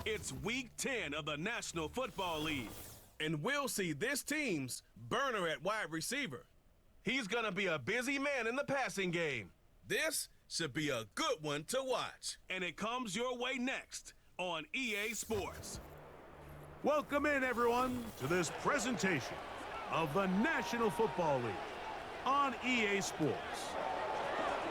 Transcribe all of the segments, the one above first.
It's Week 10 of the National Football League, and we'll see this team's burner at wide receiver. He's going to be a busy man in the passing game. This should be a good one to watch, and it comes your way next on EA Sports. Welcome in, everyone, to this presentation of the National Football League on EA Sports.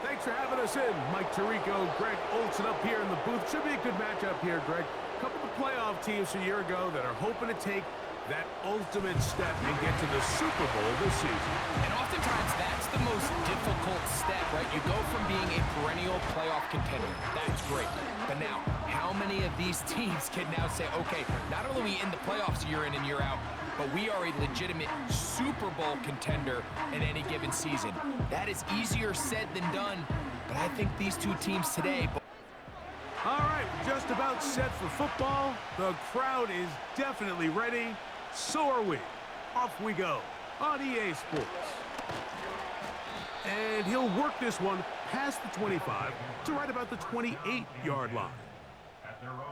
Thanks for having us in. Mike Tirico, Greg Olson up here in the booth. Should be a good matchup here, Greg. A couple of playoff teams a year ago that are hoping to take that ultimate step and get to the Super Bowl this season. And oftentimes that's the most difficult step, right? You go from being a perennial playoff contender. That's great. But now, how many of these teams can now say, okay, not only are we in the playoffs year in and year out, but we are a legitimate Super Bowl contender in any given season? That is easier said than done, but I think these two teams today... All right, just about set for football. The crowd is definitely ready. So are we. Off we go on EA Sports. And he'll work this one past the 25 to right about the 28-yard line.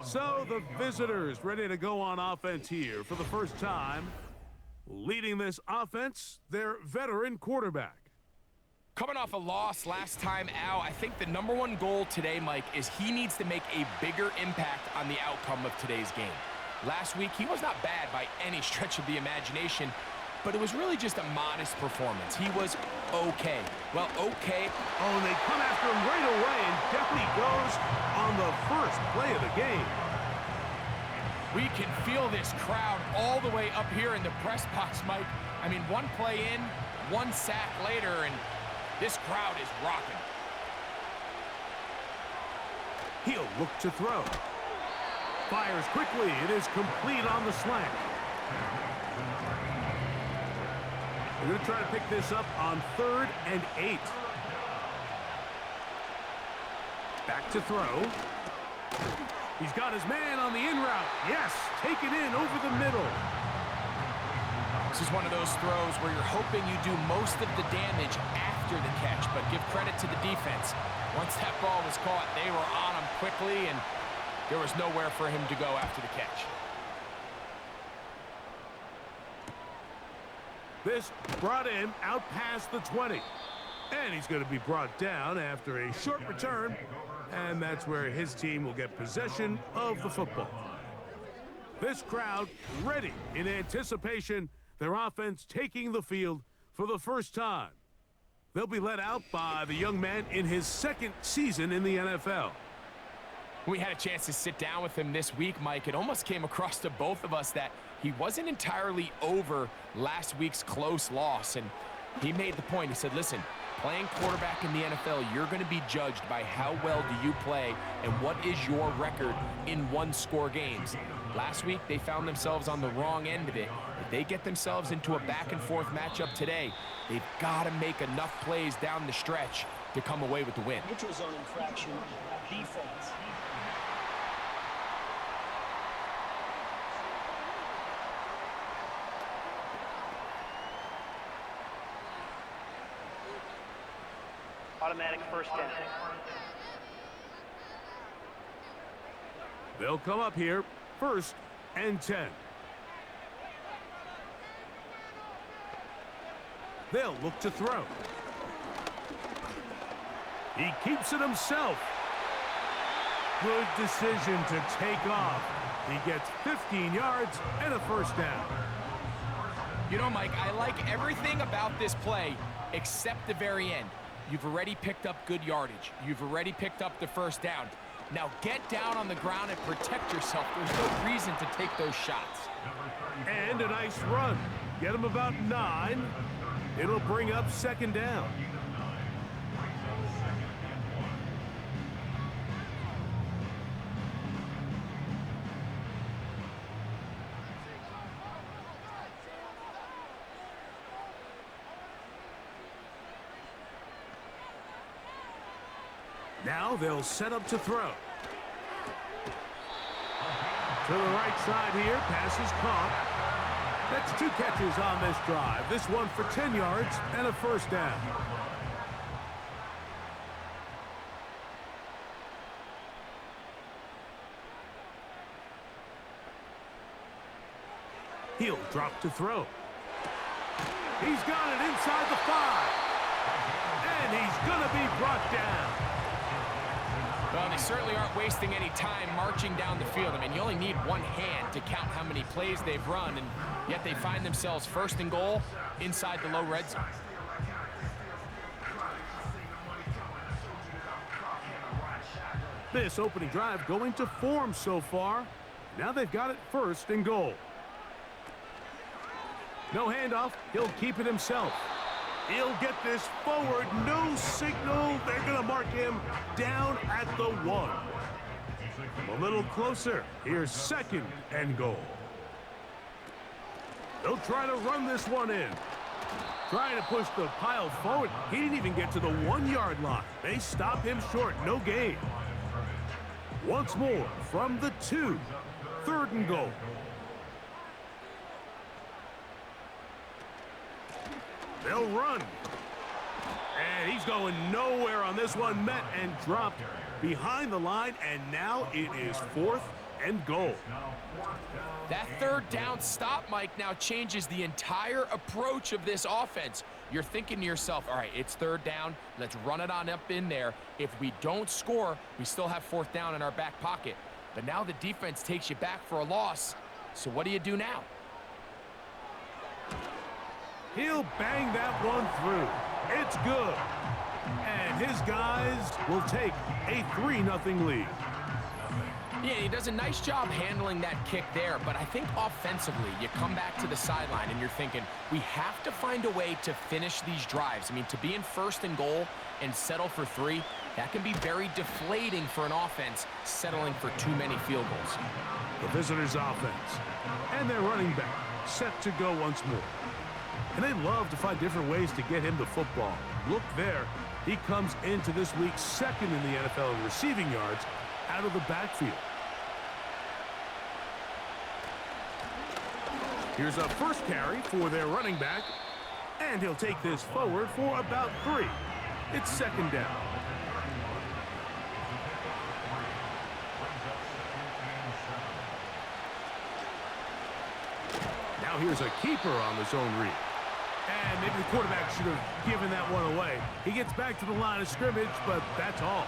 So the visitors ready to go on offense here for the first time. Leading this offense, their veteran quarterback. Coming off a loss last time out, I think the number one goal today, Mike, is he needs to make a bigger impact on the outcome of today's game. Last week, he was not bad by any stretch of the imagination, but it was really just a modest performance. He was okay. Well, okay. Oh, and they come after him right away, and down he goes on the first play of the game. We can feel this crowd all the way up here in the press box, Mike. I mean, one play in, one sack later, and this crowd is rocking. He'll look to throw. Fires quickly. It is complete on the slant. We're going to try to pick this up on 3rd and 8. Back to throw. He's got his man on the in route. Yes, taken in over the middle. This is one of those throws where you're hoping you do most of the damage after the catch, but give credit to the defense. Once that ball was caught, they were on him quickly, and there was nowhere for him to go after the catch. This brought him out past the 20. And he's going to be brought down after a short return, and that's where his team will get possession of the football. This crowd ready in anticipation, their offense taking the field for the first time. They'll be led out by the young man in his second season in the NFL. We had a chance to sit down with him this week, Mike. It almost came across to both of us that he wasn't entirely over last week's close loss. And he made the point. He said, listen, playing quarterback in the NFL, you're going to be judged by how well do you play and what is your record in one-score games. Last week, they found themselves on the wrong end of it. If they get themselves into a back-and-forth matchup today, they've got to make enough plays down the stretch to come away with the win. Neutral zone infraction, defense. Automatic first down. They'll come up here, 1st and 10. They'll look to throw. He keeps it himself. Good decision to take off. He gets 15 yards and a first down. You know, Mike, I like everything about this play except the very end. You've already picked up good yardage. You've already picked up the first down. Now get down on the ground and protect yourself. There's no reason to take those shots. And a nice run. Get him about 9. It'll bring up 2nd down. Now they'll set up to throw. To the right side here, pass is caught. That's 2 catches on this drive. This one for 10 yards and a first down. He'll drop to throw. He's got it inside the 5. And he's going to be brought down. Well, they certainly aren't wasting any time marching down the field. I mean, you only need one hand to count how many plays they've run, and yet they find themselves first and goal inside the low red zone. This opening drive going to form so far. Now they've got it first and goal. No handoff. He'll keep it himself. He'll get this forward. No signal. They're going to mark him down at the 1. A little closer. Here's second and goal. They'll try to run this one in. Trying to push the pile forward. He didn't even get to the 1-yard line. They stop him short. No gain. Once more from the 2. Third and goal. They'll run. And he's going nowhere on this one. Met and dropped behind the line. And now it is fourth and goal. That third down stop, Mike, now changes the entire approach of this offense. You're thinking to yourself, all right, it's third down. Let's run it on up in there. If we don't score, we still have fourth down in our back pocket. But now the defense takes you back for a loss. So what do you do now? He'll bang that one through. It's good. And his guys will take a 3-0 lead. Yeah, he does a nice job handling that kick there, but I think offensively, you come back to the sideline and you're thinking, we have to find a way to finish these drives. I mean, to be in first and goal and settle for 3, that can be very deflating for an offense settling for too many field goals. The visitors' offense and their running back set to go once more. And they love to find different ways to get him the football. Look there. He comes into this week second in the NFL in receiving yards out of the backfield. Here's a first carry for their running back. And he'll take this forward for about 3. It's second down. Now here's a keeper on the zone read. And maybe the quarterback should have given that one away. He gets back to the line of scrimmage, but that's all.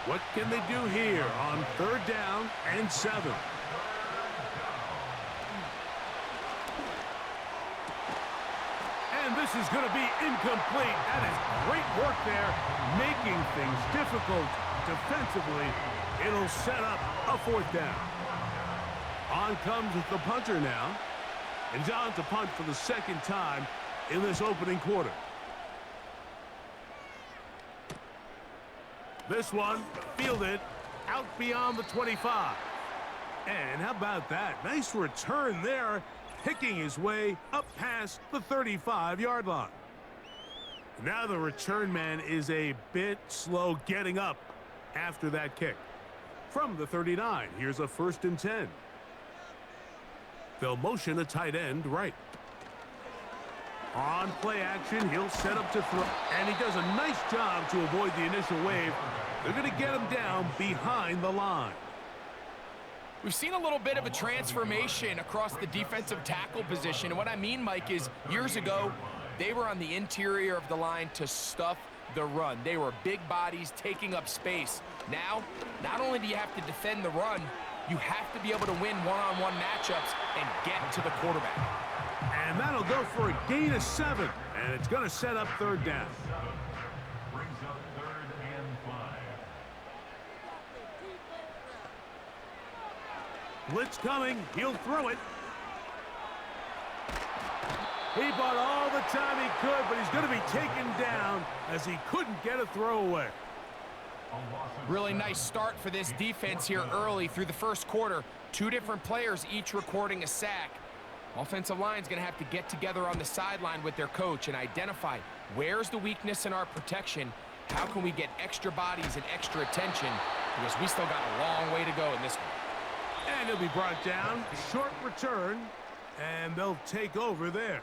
What can they do here on third down and 7? And this is going to be incomplete. That is great work there, making things difficult defensively. It'll set up a fourth down. On comes the punter now. And he's on to punt for the second time in this opening quarter. This one fielded out beyond the 25. And how about that? Nice return there, picking his way up past the 35-yard line. Now the return man is a bit slow getting up after that kick. From the 39, here's a 1st and 10. They'll motion a tight end right. On play action, he'll set up to throw. And he does a nice job to avoid the initial wave. They're going to get him down behind the line. We've seen a little bit of a transformation across the defensive tackle position. And what I mean, Mike, is years ago, they were on the interior of the line to stuff the run. They were big bodies taking up space. Now, not only do you have to defend the run, you have to be able to win one-on-one matchups and get to the quarterback. And that'll go for a gain of 7. And it's going to set up third down. Brings up 3rd and 5. Blitz coming. He'll throw it. He bought all the time he could, but he's going to be taken down as he couldn't get a throwaway. Really nice start for this defense here early through the first quarter. 2 different players each recording a sack. Offensive line's going to have to get together on the sideline with their coach and identify where's the weakness in our protection, how can we get extra bodies and extra attention, because we still got a long way to go in this one. And he'll be brought down. Short return, and they'll take over there.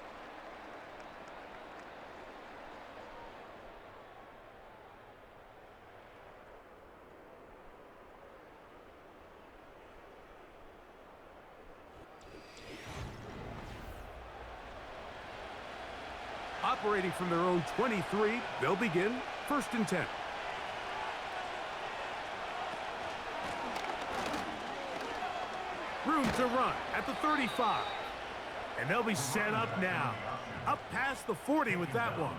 Operating from their own 23, they'll begin 1st and 10. Room to run at the 35. And they'll be set up now. Up past the 40 with that one.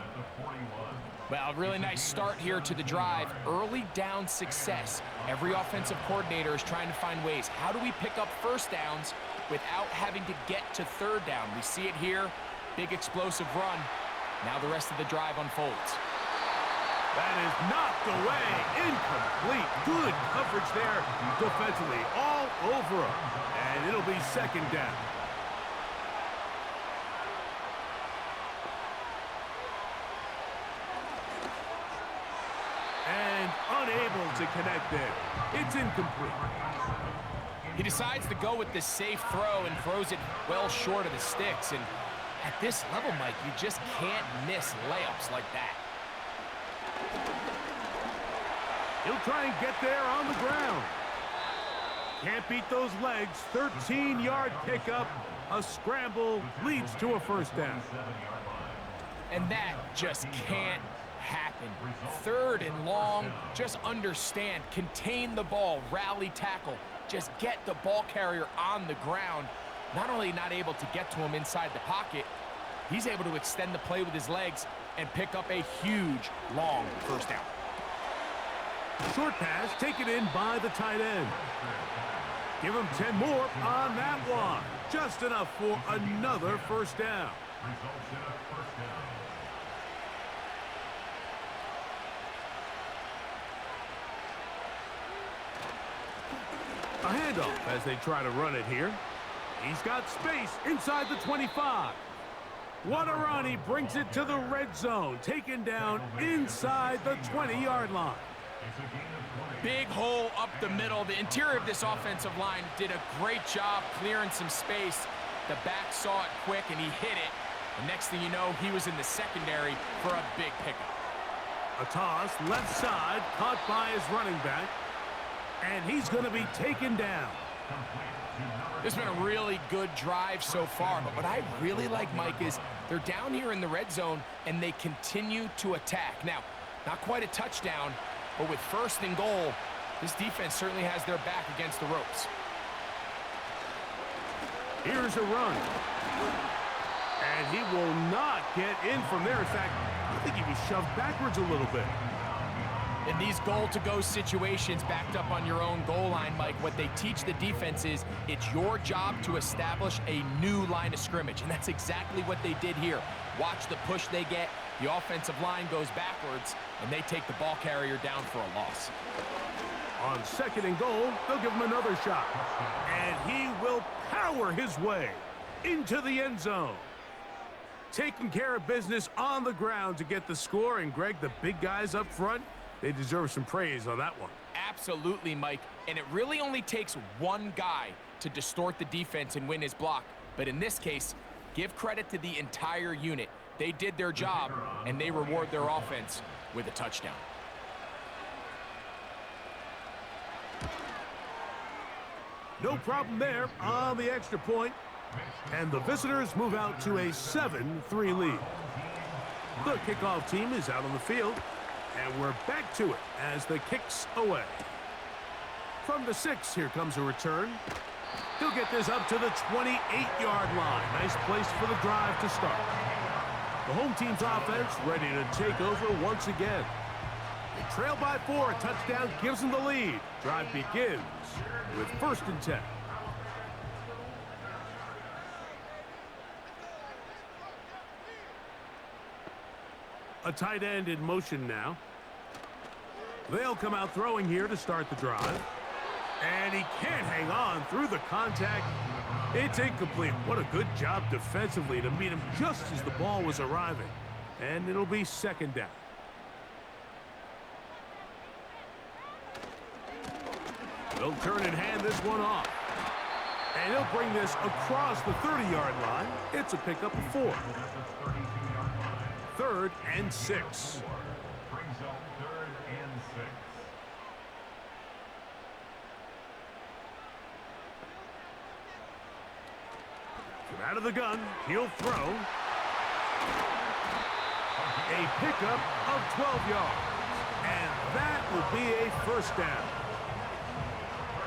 Well, really nice start here to the drive. Early down success. Every offensive coordinator is trying to find ways. How do we pick up first downs without having to get to 3rd down? We see it here. Big explosive run. Now the rest of the drive unfolds. That is knocked away. Incomplete. Good coverage there defensively. All over him. And it'll be 2nd down. And unable to connect there. It's incomplete. He decides to go with the safe throw and throws it well short of the sticks. And at this level, Mike, you just can't miss layups like that. He'll try and get there on the ground. Can't beat those legs. 13-yard pickup. A scramble leads to a 1st down. And that just can't happen. 3rd and long. Just understand. Contain the ball. Rally tackle. Just get the ball carrier on the ground. Not only not able to get to him inside the pocket, he's able to extend the play with his legs and pick up a huge, long 1st down. Short pass taken in by the tight end. Give him 10 more on that one. Just enough for another 1st down. Results in a 1st down. A handoff as they try to run it here. He's got space inside the 25. What a run. He brings it to the red zone. Taken down inside the 20-yard line. Big hole up the middle. The interior of this offensive line did a great job clearing some space. The back saw it quick, and he hit it. The next thing you know, he was in the secondary for a big pickup. A toss left side caught by his running back. And he's going to be taken down. This has been a really good drive so far, but what I really like, Mike, is they're down here in the red zone, and they continue to attack. Now, not quite a touchdown, but with 1st and goal, this defense certainly has their back against the ropes. Here's a run. And he will not get in from there. In fact, I think he was shoved backwards a little bit. In these goal-to-go situations backed up on your own goal line, Mike, what they teach the defense is it's your job to establish a new line of scrimmage, and that's exactly what they did here. Watch the push they get. The offensive line goes backwards, and they take the ball carrier down for a loss. On 2nd and goal, they'll give him another shot. And he will power his way into the end zone. Taking care of business on the ground to get the score, and Greg, the big guys up front, they deserve some praise on that one. Absolutely, Mike. And it really only takes one guy to distort the defense and win his block. But in this case, give credit to the entire unit. They did their job, and they reward their offense with a touchdown. No problem there on the extra point. And the visitors move out to a 7-3 lead. The kickoff team is out on the field. And we're back to it as the kick's away. From the 6, here comes a return. He'll get this up to the 28-yard line. Nice place for the drive to start. The home team's offense ready to take over once again. They trail by 4. A touchdown gives them the lead. Drive begins with 1st and 10. A tight end in motion now. They'll come out throwing here to start the drive. And he can't hang on through the contact. It's incomplete. What a good job defensively to meet him just as the ball was arriving. And it'll be 2nd down. They'll turn and hand this one off. And he'll bring this across the 30-yard line. It's a pickup of 4. 3rd and 6. Brings up 3rd and 6. From out of the gun, he'll throw. a pickup of 12 yards. And that will be a first down.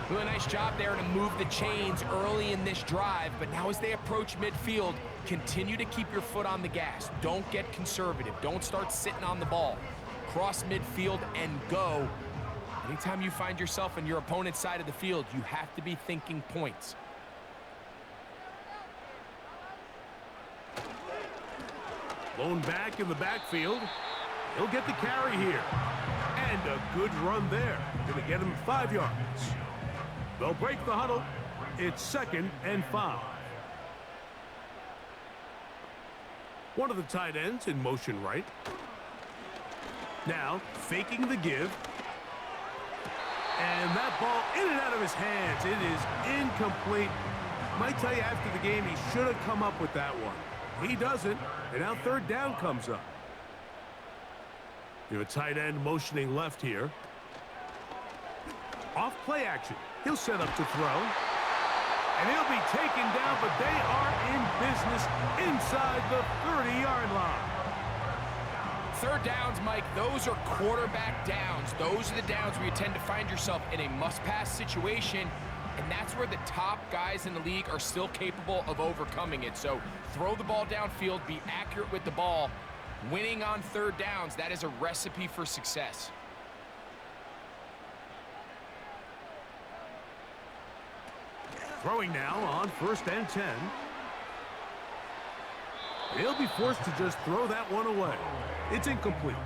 Really nice job there to move the chains early in this drive, but now as they approach midfield, continue to keep your foot on the gas. Don't get conservative. Don't start sitting on the ball. Cross midfield and go. Anytime you find yourself on your opponent's side of the field, you have to be thinking points. Blown back in the backfield. He'll get the carry here. And a good run there. Going to get him 5 yards. They'll break the huddle. It's 2nd and 5. One of the tight ends in motion right. Now, faking the give. And that ball in and out of his hands. It is incomplete. Might tell you after the game he should have come up with that one. He doesn't, and now 3rd down comes up. You have a tight end motioning left here. Off play action. He'll set up to throw. And he'll be taken down, but they are in business inside the 30-yard line. 3rd downs, Mike, those are quarterback downs. Those are the downs where you tend to find yourself in a must-pass situation, and that's where the top guys in the league are still capable of overcoming it. So throw the ball downfield, be accurate with the ball. Winning on 3rd downs, that is a recipe for success. Throwing now on 1st and 10. He'll be forced to just throw that one away. It's incomplete.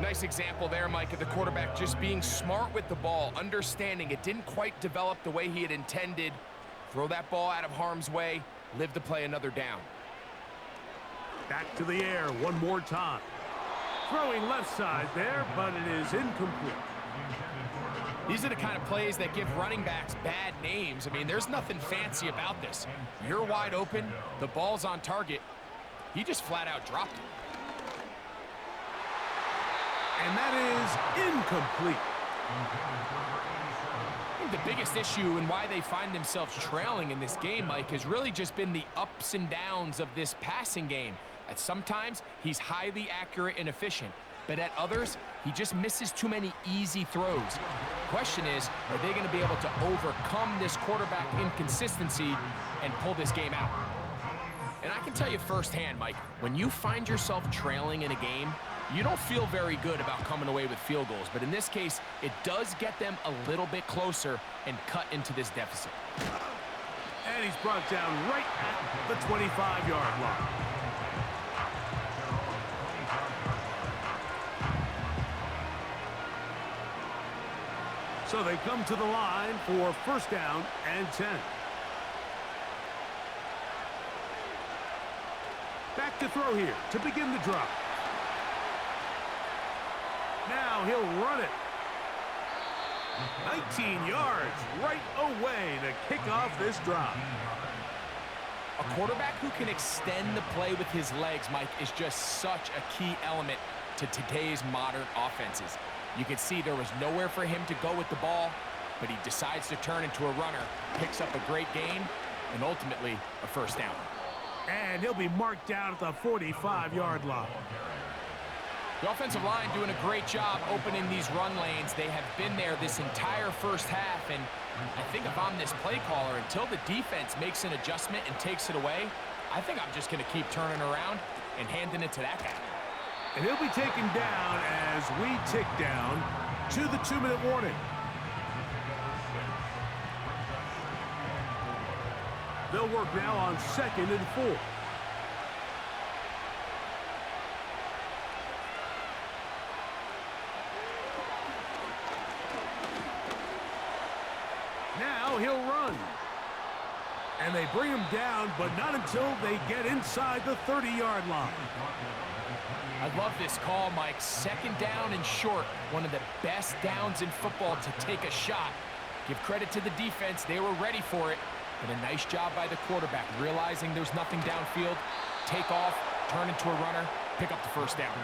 Nice example there, Mike, of the quarterback just being smart with the ball, understanding it didn't quite develop the way he had intended. Throw that ball out of harm's way, live to play another down. Back to the air one more time. Throwing left side there, but it is incomplete. These are the kind of plays that give running backs bad names. I mean, there's nothing fancy about this. You're wide open, the ball's on target. He just flat out dropped it. And that is incomplete. I think the biggest issue and why they find themselves trailing in this game, Mike, has really just been the ups and downs of this passing game. At sometimes, he's highly accurate and efficient, but at others, he just misses too many easy throws. Question is, are they going to be able to overcome this quarterback inconsistency and pull this game out? And I can tell you firsthand, Mike, when you find yourself trailing in a game, you don't feel very good about coming away with field goals, but in this case, it does get them a little bit closer and cut into this deficit. And he's brought down right at the 25-yard line. So they come to the line for 1st down and 10. Back to throw here to begin the drive. Now he'll run it. 19 yards right away to kick off this drive. A quarterback who can extend the play with his legs, Mike, is just such a key element to today's modern offenses. You can see there was nowhere for him to go with the ball, but he decides to turn into a runner, picks up a great gain, and ultimately a 1st down. And he'll be marked down at the 45-yard line. The offensive line doing a great job opening these run lanes. They have been there this entire 1st half, and I think if I'm this play caller, until the defense makes an adjustment and takes it away, I think I'm just going to keep turning around and handing it to that guy. And he'll be taken down as we tick down to the 2-minute warning. They'll work now on 2nd and 4. Now he'll run. And they bring him down, but not until they get inside the 30-yard line. I love this call, Mike. 2nd down and short. One of the best downs in football to take a shot. Give credit to the defense. They were ready for it. But a nice job by the quarterback, realizing there's nothing downfield. Take off, turn into a runner, pick up the 1st down.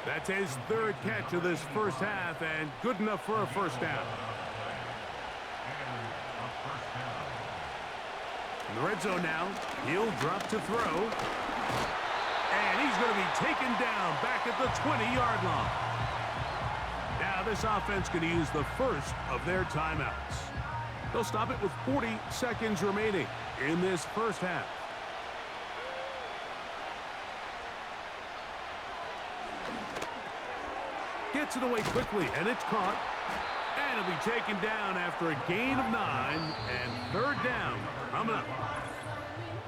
That's his 3rd catch of this 1st half, and good enough for a 1st down. In the red zone now, he'll drop to throw. And he's going to be taken down back at the 20-yard line. Now this offense going to use the first of their timeouts. They'll stop it with 40 seconds remaining in this first half. Gets it away quickly, and it's caught. And it'll be taken down after a gain of 9, and third down coming up.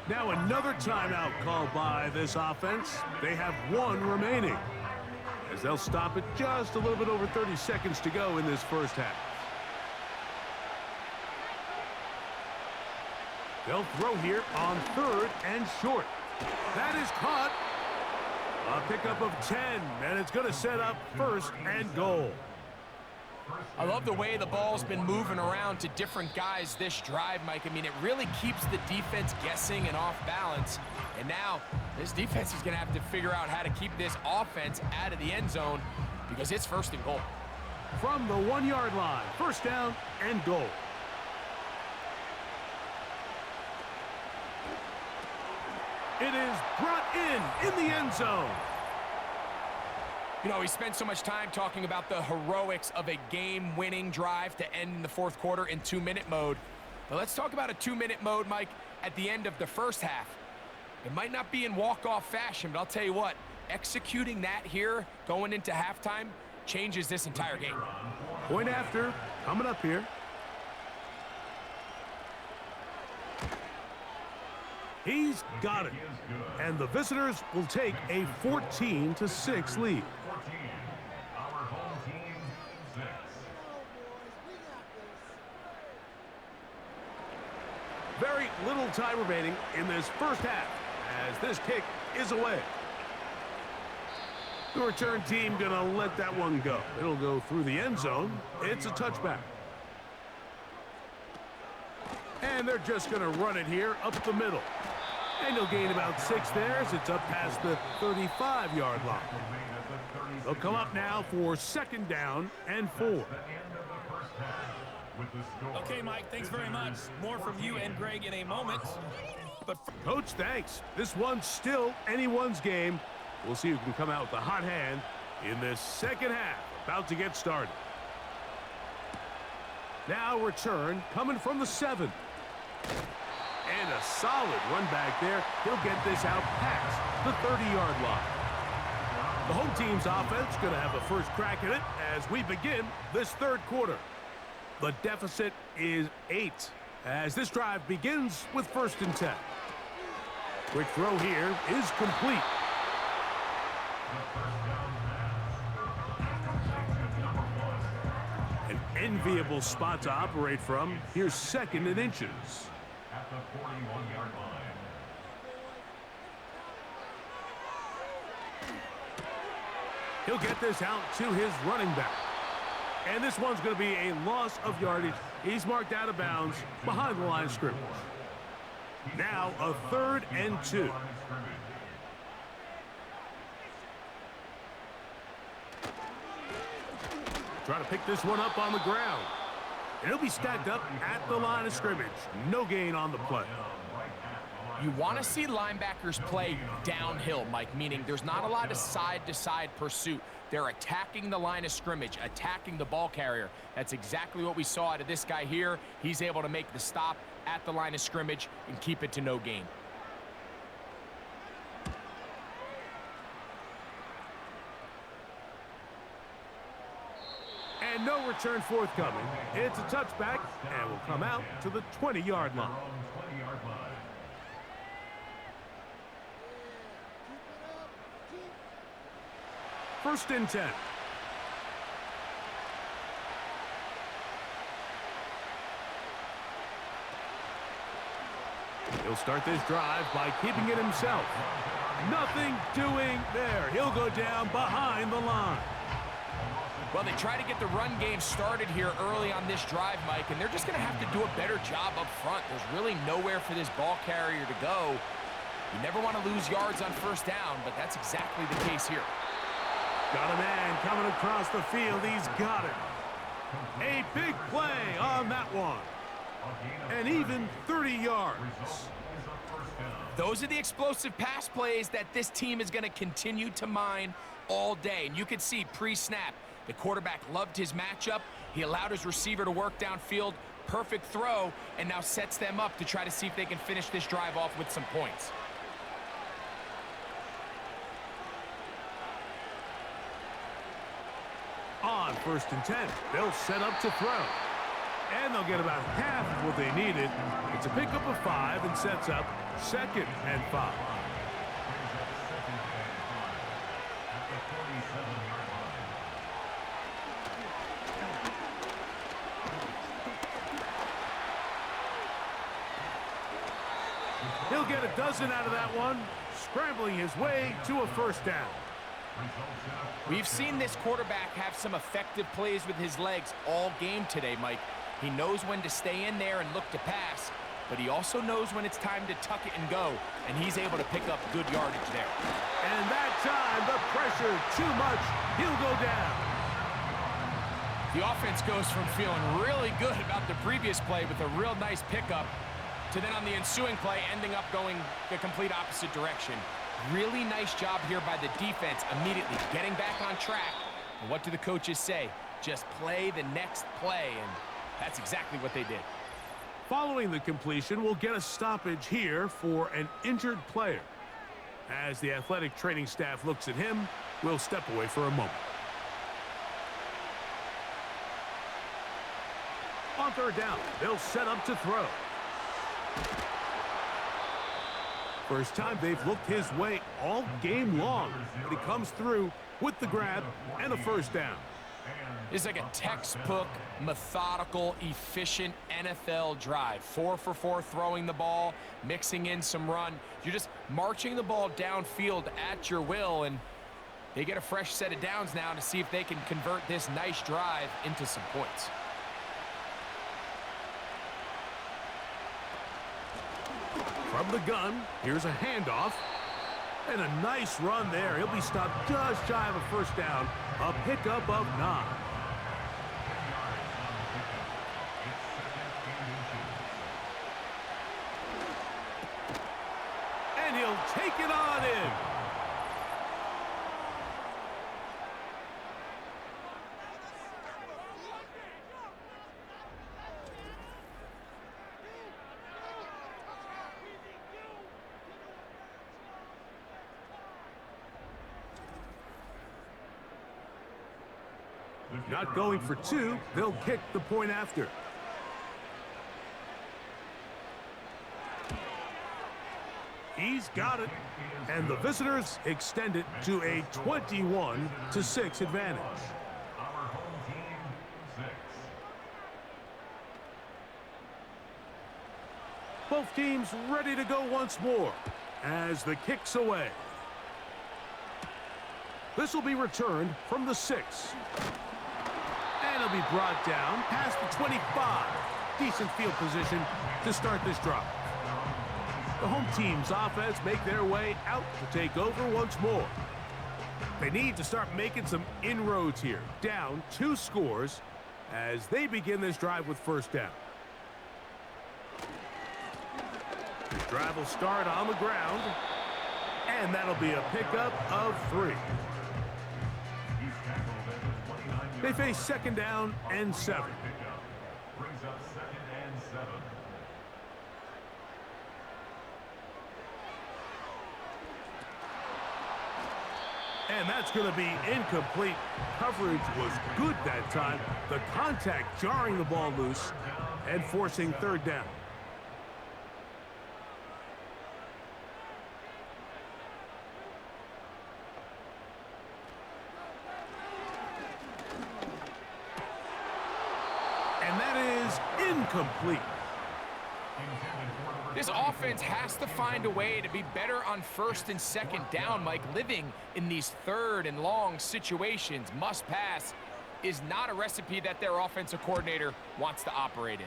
Now another timeout called by this offense. They have 1 remaining, as they'll stop it just a little bit over 30 seconds to go in this first half. They'll throw here on 3rd and short. That is caught. A pickup of 10, and it's going to set up 1st and goal. I love the way the ball's been moving around to different guys this drive, Mike. I mean, it really keeps the defense guessing and off balance. And now this defense is going to have to figure out how to keep this offense out of the end zone because it's 1st and goal. From the 1-yard line, 1st down and goal. It is brought in the end zone. You know, we spent so much time talking about the heroics of a game-winning drive to end in the 4th quarter in 2-minute mode. But let's talk about a 2-minute mode, Mike, at the end of the first half. It might not be in walk-off fashion, but I'll tell you what, executing that here going into halftime changes this entire game. Point after, coming up here. He's got it. And the visitors will take a 14-6 lead. 14. Our home team, 6. Very little time remaining in this first half as this kick is away. The return team gonna let that one go. It'll go through the end zone. It's a touchback. And they're just gonna run it here up the middle. And he'll gain about 6 there as it's up past the 35-yard line. They'll come up now for 2nd down and 4. Okay, Mike, thanks very much. More from you and Greg in a moment. But Coach, thanks. This one's still anyone's game. We'll see who can come out with a hot hand in this second half. About to get started. Now return coming from the 7. And a solid run back there. He'll get this out past the 30-yard line. The home team's offense going to have the first crack at it as we begin this 3rd quarter. The deficit is 8 as this drive begins with 1st and 10. Quick throw here is complete. An enviable spot to operate from. Here's 2nd and inches. At the 41-yard line. He'll get this out to his running back. And this one's going to be a loss of yardage. He's marked out of bounds behind the line of scrimmage. Now a 3rd and 2. Try to pick this one up on the ground. And he'll be stacked up at the line of scrimmage. No gain on the play. You want to see linebackers play downhill, Mike, meaning there's not a lot of side-to-side pursuit. They're attacking the line of scrimmage, attacking the ball carrier. That's exactly what we saw out of this guy here. He's able to make the stop at the line of scrimmage and keep it to no gain. And no return forthcoming. It's a touchback and will come out to the 20-yard line. 20-yard line. First and 10. He'll start this drive by keeping it himself. Nothing doing there. He'll go down behind the line. Well, they try to get the run game started here early on this drive, Mike, and they're just going to have to do a better job up front. There's really nowhere for this ball carrier to go. You never want to lose yards on 1st down, but that's exactly the case here. Got a man coming across the field. He's got it. A big play on that one. And even 30 yards. Those are the explosive pass plays that this team is going to continue to mine all day. And you can see pre-snap, the quarterback loved his matchup. He allowed his receiver to work downfield, perfect throw, and now sets them up to try to see if they can finish this drive off with some points. On 1st and 10, they'll set up to throw. And they'll get about half of what they needed. It's a pickup of 5 and sets up 2nd and 5. He'll get a dozen out of that one, scrambling his way to a 1st down. We've seen this quarterback have some effective plays with his legs all game today, Mike. He knows when to stay in there and look to pass, but he also knows when it's time to tuck it and go, and he's able to pick up good yardage there. And that time, the pressure too much. He'll go down. The offense goes from feeling really good about the previous play with a real nice pickup to then on the ensuing play ending up going the complete opposite direction. Really nice job here by the defense immediately getting back on track. And what do the coaches say? Just play the next play, and that's exactly what they did. Following the completion, we'll get a stoppage here for an injured player. As the athletic training staff looks at him, we'll step away for a moment. On 3rd down, they'll set up to throw. First time they've looked his way all game long, but he comes through with the grab and a 1st down. It's like a textbook, methodical, efficient NFL drive. 4 for 4 throwing the ball, mixing in some run. You're just marching the ball downfield at your will, and they get a fresh set of downs now to see if they can convert this nice drive into some points. From the gun, here's a handoff. And a nice run there. He'll be stopped just shy of a 1st down. A pickup of 9. And he'll take it on in. Not going for 2, they'll kick the point after. He's got it, and the visitors extend it to a 21-6 advantage. Our home team, 6. Both teams ready to go once more as the kick's away. This will be returned from the 6. And it'll be brought down past the 25. Decent field position to start this drive. The home team's offense make their way out to take over once more. They need to start making some inroads here. Down 2 scores as they begin this drive with 1st down. The drive will start on the ground. And that'll be a pickup of 3. They face 2nd down and 7. Brings up 2nd and 7. And that's going to be incomplete. Coverage was good that time. The contact jarring the ball loose and forcing 3rd down. And that is incomplete. This offense has to find a way to be better on 1st and 2nd down, Mike. Living in these 3rd and long situations, must pass, is not a recipe that their offensive coordinator wants to operate in.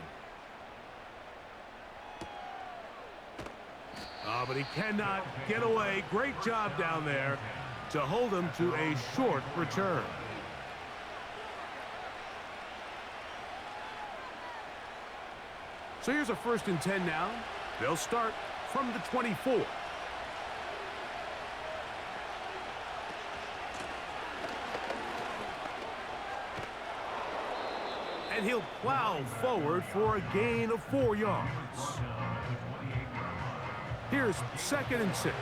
But he cannot get away. Great job down there to hold him to a short return. So here's a 1st and 10 now. They'll start from the 24. And he'll plow forward for a gain of 4 yards. Here's 2nd and 6.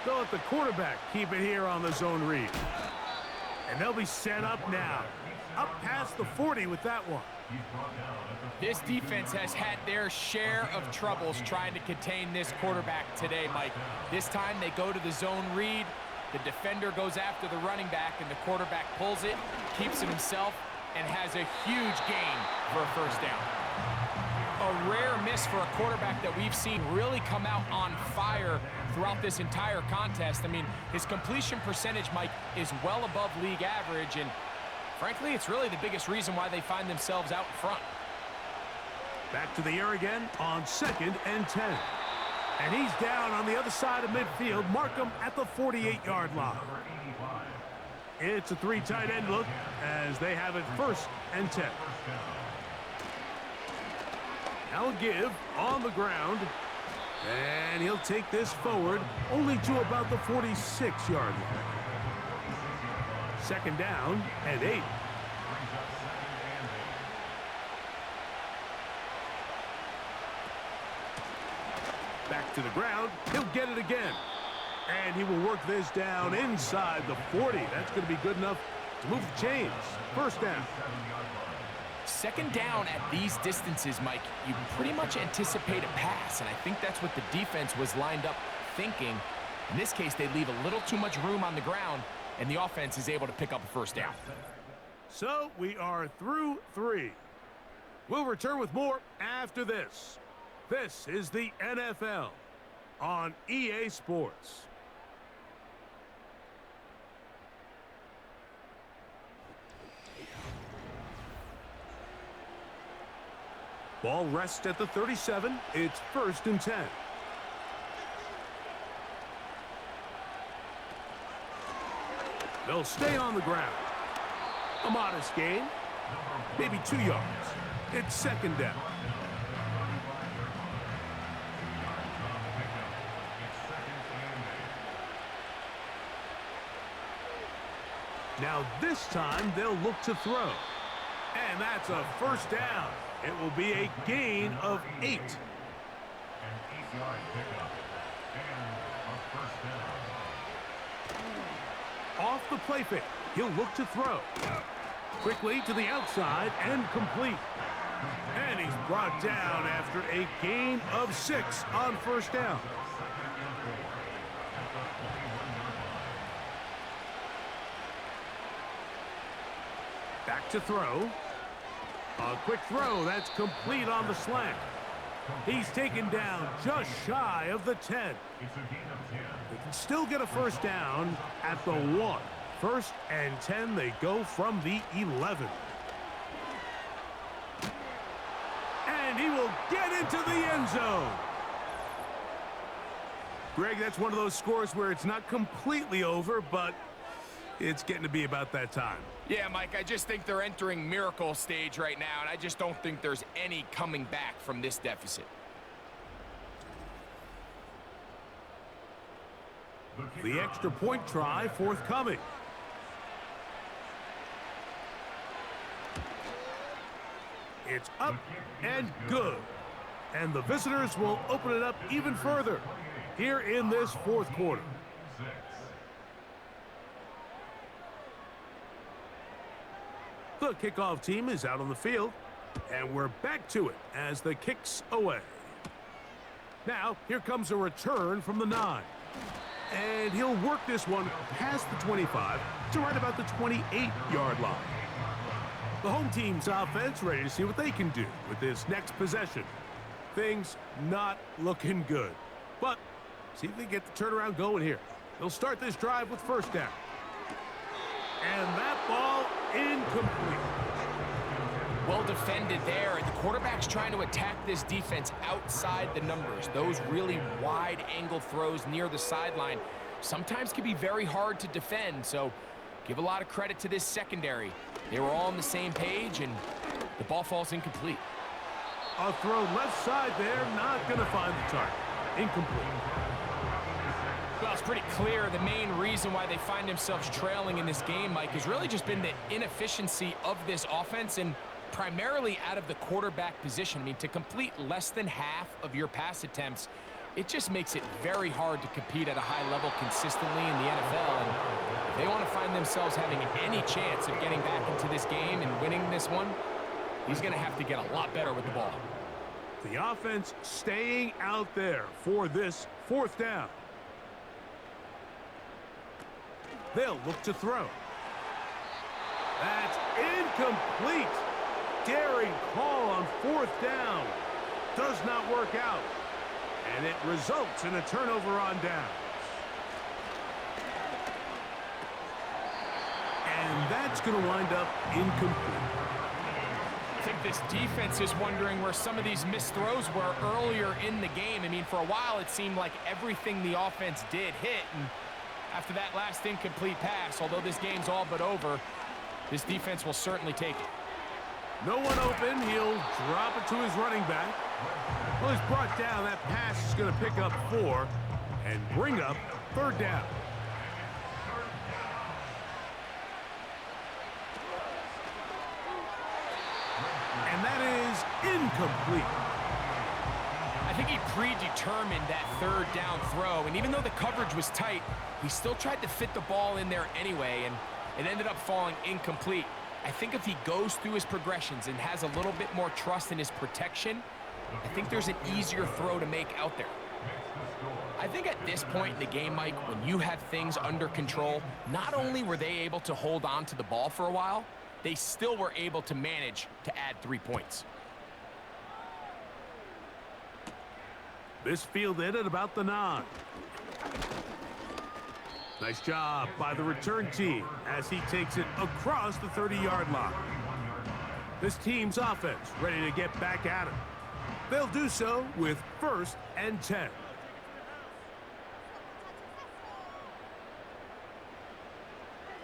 They'll let the quarterback keep it here on the zone read. And they'll be set up now. Up past the 40 with that one. This defense has had their share of troubles trying to contain this quarterback today, Mike. This time they go to the zone read. The defender goes after the running back, and the quarterback pulls it, keeps it himself, and has a huge gain for a first down. A rare miss for a quarterback that we've seen really come out on fire throughout this entire contest. I mean, his completion percentage, Mike, is well above league average, and frankly, it's really the biggest reason why they find themselves out in front. Back to the air again on 2nd and 10. And he's down on the other side of midfield. Mark him at the 48-yard line. It's a 3 tight end look as they have it 1st and 10. Now a give on the ground. And he'll take this forward only to about the 46-yard line. 2nd down and 8. Back to the ground. He'll get it again. And he will work this down inside the 40. That's going to be good enough to move the chains. 1st down. 2nd down at these distances, Mike, you pretty much anticipate a pass, and I think that's what the defense was lined up thinking. In this case, they leave a little too much room on the ground, and the offense is able to pick up a 1st down. So we are through 3. We'll return with more after this. This is the NFL on EA Sports. Ball rests at the 37. It's 1st and 10. They'll stay on the ground. A modest gain, maybe 2 yards. It's 2nd down. Now this time they'll look to throw. And that's a 1st down. It will be a gain of 8. An 8-yard pickup and a 1st down. Off the play fake. He'll look to throw. Quickly to the outside and complete. And he's brought down after a gain of 6 on 1st down. Back to throw. A quick throw. That's complete on the slant. He's taken down just shy of the 10. It's a gain of 10. They can still get a 1st down at the 1. 1st and 10. They go from the 11. And he will get into the end zone. Greg, that's one of those scores where it's not completely over, but it's getting to be about that time. Yeah, Mike, I just think they're entering miracle stage right now, and I just don't think there's any coming back from this deficit. The extra point try forthcoming. It's up and good. And the visitors will open it up even further here in this 4th quarter. The kickoff team is out on the field, and we're back to it as the kick's away. Now, here comes a return from the 9. And he'll work this one past the 25 to right about the 28-yard line. The home team's offense ready to see what they can do with this next possession. Things not looking good. But see if they get the turnaround going here. They'll start this drive with 1st down. And that ball incomplete. Well defended there. The quarterback's trying to attack this defense outside the numbers. Those really wide angle throws near the sideline sometimes can be very hard to defend. So give a lot of credit to this secondary. They were all on the same page, and the ball falls incomplete. A throw left side there, not going to find the target. Incomplete. Well, it's pretty clear the main reason why they find themselves trailing in this game, Mike, has really just been the inefficiency of this offense and primarily out of the quarterback position. I mean, to complete less than half of your pass attempts, it just makes it very hard to compete at a high level consistently in the NFL. And if they want to find themselves having any chance of getting back into this game and winning this one, he's going to have to get a lot better with the ball. The offense staying out there for this fourth down. They'll look to throw. That's incomplete. Daring call on fourth down. Does not work out. And it results in a turnover on downs. And that's going to wind up incomplete. I think this defense is wondering where some of these missed throws were earlier in the game. I mean, for a while, it seemed like everything the offense did hit. And after that last incomplete pass, although this game's all but over, this defense will certainly take it. No one open. He'll drop it to his running back. Well, he's brought down. That pass is going to pick up 4 and bring up third down. And that is incomplete. I think he predetermined that third down throw, and even though the coverage was tight, he still tried to fit the ball in there anyway, and it ended up falling incomplete. I think if he goes through his progressions and has a little bit more trust in his protection, I think there's an easier throw to make out there. I think at this point in the game, Mike, when you have things under control, not only were they able to hold on to the ball for a while, they still were able to manage to add 3 points. This fielded at about the 9. Nice job by the return team as he takes it across the 30-yard line. This team's offense ready to get back at him. They'll do so with 1st and 10.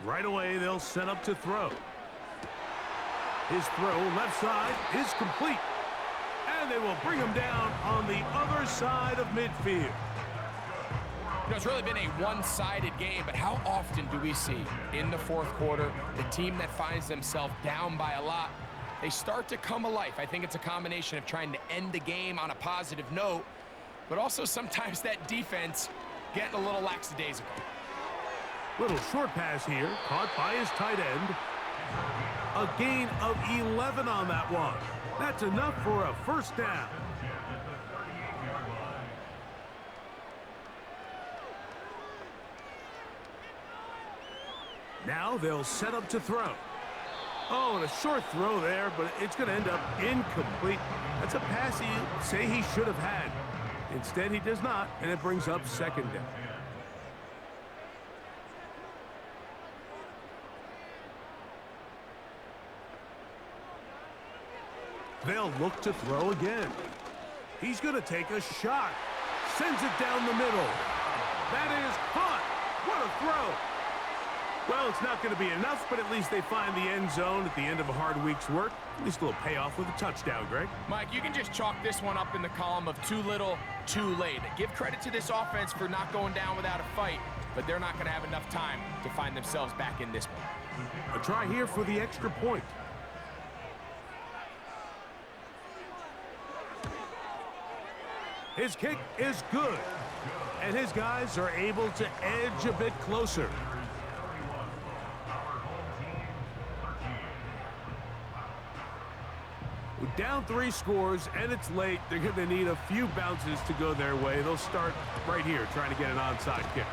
Right away, they'll set up to throw. His throw left side is complete. And they will bring him down on the other side of midfield. You know, it's really been a one-sided game, but how often do we see in the fourth quarter the team that finds themselves down by a lot, they start to come alive? I think it's a combination of trying to end the game on a positive note, but also sometimes that defense getting a little lackadaisical. Little short pass here, caught by his tight end. A gain of 11 on that one. That's enough for a first down. Now they'll set up to throw. Oh, and a short throw there, but it's going to end up incomplete. That's a pass he'd say he should have had. Instead, he does not, and it brings up second down. They'll look to throw again. He's going to take a shot. Sends it down the middle. That is caught. What a throw. Well, it's not going to be enough, but at least they find the end zone at the end of a hard week's work. At least a little payoff with a touchdown, Greg. Mike, you can just chalk this one up in the column of too little, too late. Give credit to this offense for not going down without a fight, but they're not going to have enough time to find themselves back in this one. A try here for the extra point. His kick is good, and his guys are able to edge a bit closer. Down 3 scores, and it's late. They're going to need a few bounces to go their way. They'll start right here trying to get an onside kick.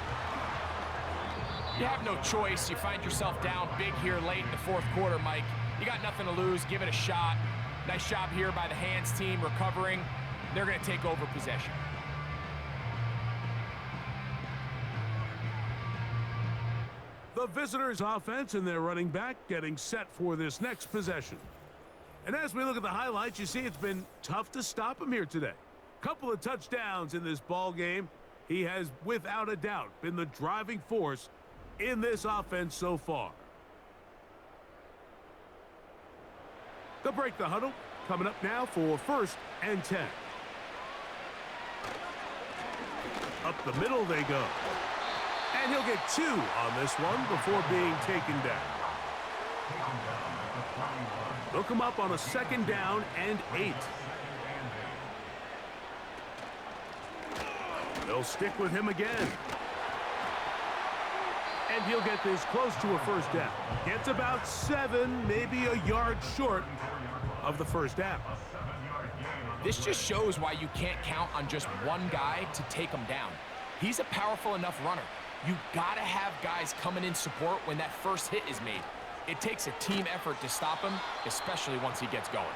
You have no choice. You find yourself down big here late in the fourth quarter, Mike. You got nothing to lose. Give it a shot. Nice job here by the hands team recovering. They're going to take over possession. The visitors' offense and their running back getting set for this next possession. And as we look at the highlights, you see it's been tough to stop him here today. Couple of touchdowns in this ball game. He has, without a doubt, been the driving force in this offense so far. They'll break the huddle. Coming up now for 1st and 10. Up the middle they go. And he'll get 2 on this one before being taken down. They'll come up on a 2nd down and 8. They'll stick with him again. And he'll get this close to a 1st down. Gets about 7, maybe a yard short of the 1st down. This just shows why you can't count on just one guy to take him down. He's a powerful enough runner. You gotta have guys coming in support when that first hit is made. It takes a team effort to stop him, especially once he gets going.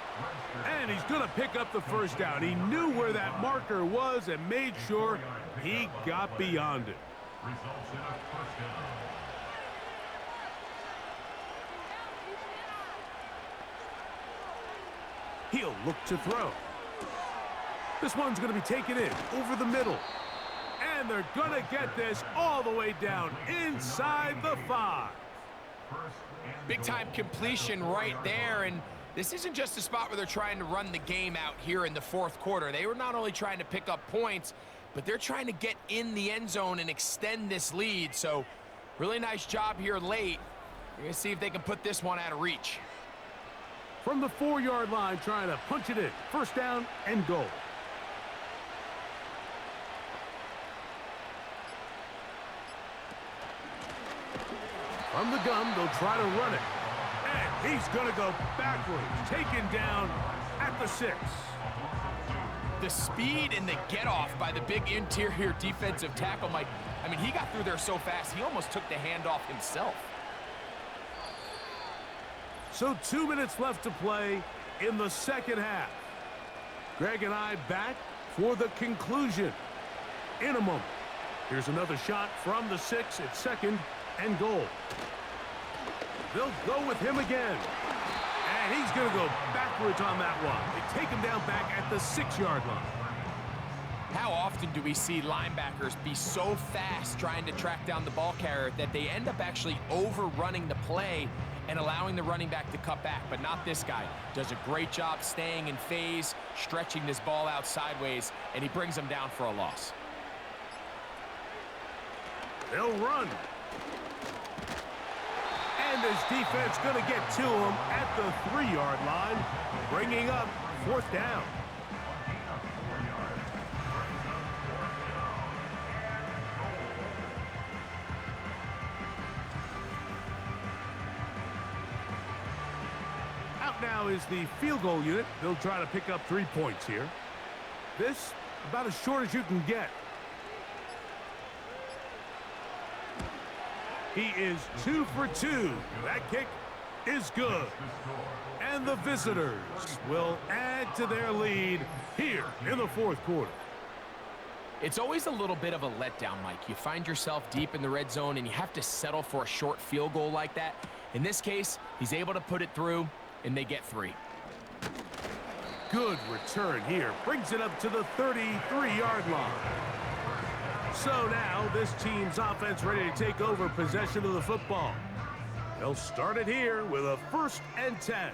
And he's gonna pick up the 1st down. He knew where that marker was and made sure he got beyond it. Results in a 1st down. He'll look to throw. This one's going to be taken in over the middle. And they're going to get this all the way down inside the 5. Big-time completion right there, and this isn't just a spot where they're trying to run the game out here in the 4th quarter. They were not only trying to pick up points, but they're trying to get in the end zone and extend this lead. So really nice job here late. We're going to see if they can put this one out of reach. From the 4-yard line, trying to punch it in. 1st down and goal. From the gun, they'll try to run it. And he's going to go backwards. Taken down at the 6. The speed and the get-off by the big interior defensive tackle, Mike. I mean, he got through there so fast, he almost took the handoff himself. So 2 minutes left to play in the 2nd half. Greg and I back for the conclusion in a moment. Here's another shot from the 6 at 2nd and goal. They'll go with him again. And he's going to go backwards on that one. They take him down back at the 6-yard line. How often do we see linebackers be so fast trying to track down the ball carrier that they end up actually overrunning the play and allowing the running back to cut back? But not this guy. Does a great job staying in phase, stretching this ball out sideways, and he brings them down for a loss. They'll run. And his defense going to get to him at the 3-yard line, bringing up 4th down. Out now is the field goal unit. They'll try to pick up 3 points here. This about as short as you can get. He is 2 for 2. That kick is good. And the visitors will add to their lead here in the 4th quarter. It's always a little bit of a letdown, Mike. You find yourself deep in the red zone and you have to settle for a short field goal like that. In this case, he's able to put it through and they get 3. Good return here. Brings it up to the 33-yard line. So now this team's offense ready to take over possession of the football. They'll start it here with a 1st and 10.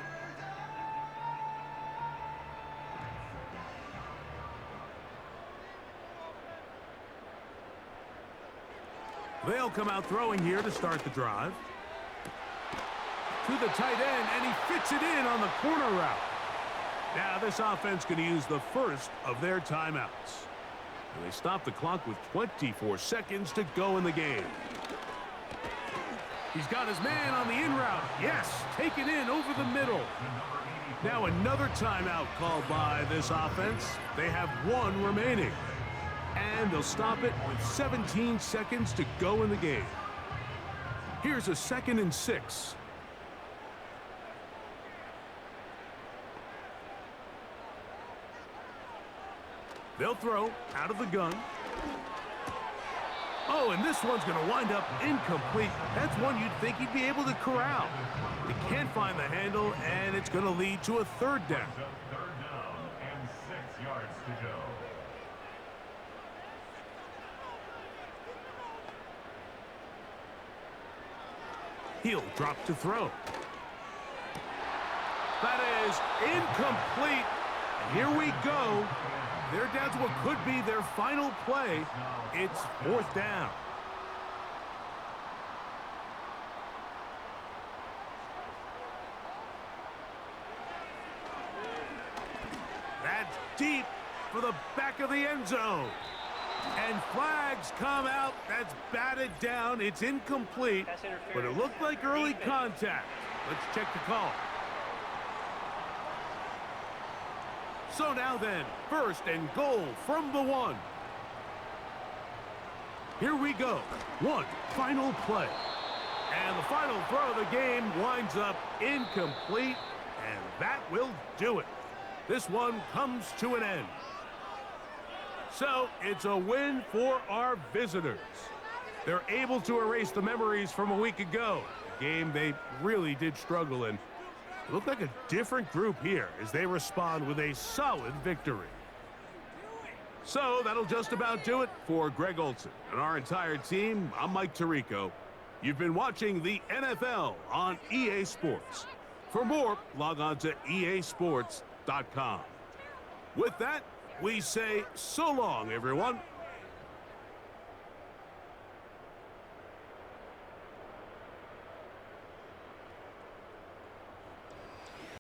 They'll come out throwing here to start the drive. To the tight end, and he fits it in on the corner route. Now this offense going to use the first of their timeouts. And they stop the clock with 24 seconds to go in the game. He's got his man on the in route. Yes, take it in over the middle. Now another timeout called by this offense. They have 1 remaining. And they'll stop it with 17 seconds to go in the game. Here's a 2nd and 6. They'll throw out of the gun. Oh, and this one's going to wind up incomplete. That's one you'd think he'd be able to corral. They can't find the handle, and it's going to lead to a 3rd down. 3rd down and 6 yards to go. He'll drop to throw. That is incomplete. And here we go. They're down to what could be their final play. It's 4th down. That's deep for the back of the end zone. And flags come out. That's batted down. It's incomplete, but it looked like early contact. Let's check the call. So now then, 1st and goal from the 1. Here we go. Final play. And the final throw of the game winds up incomplete, and that will do it. This one comes to an end. So it's a win for our visitors. They're able to erase the memories from a week ago, a game they really did struggle in. It looked like a different group here as they respond with a solid victory. So that'll just about do it for Greg Olson and our entire team. I'm Mike Tirico. You've been watching the NFL on EA Sports. For more, log on to easports.com. With that, we say so long, everyone.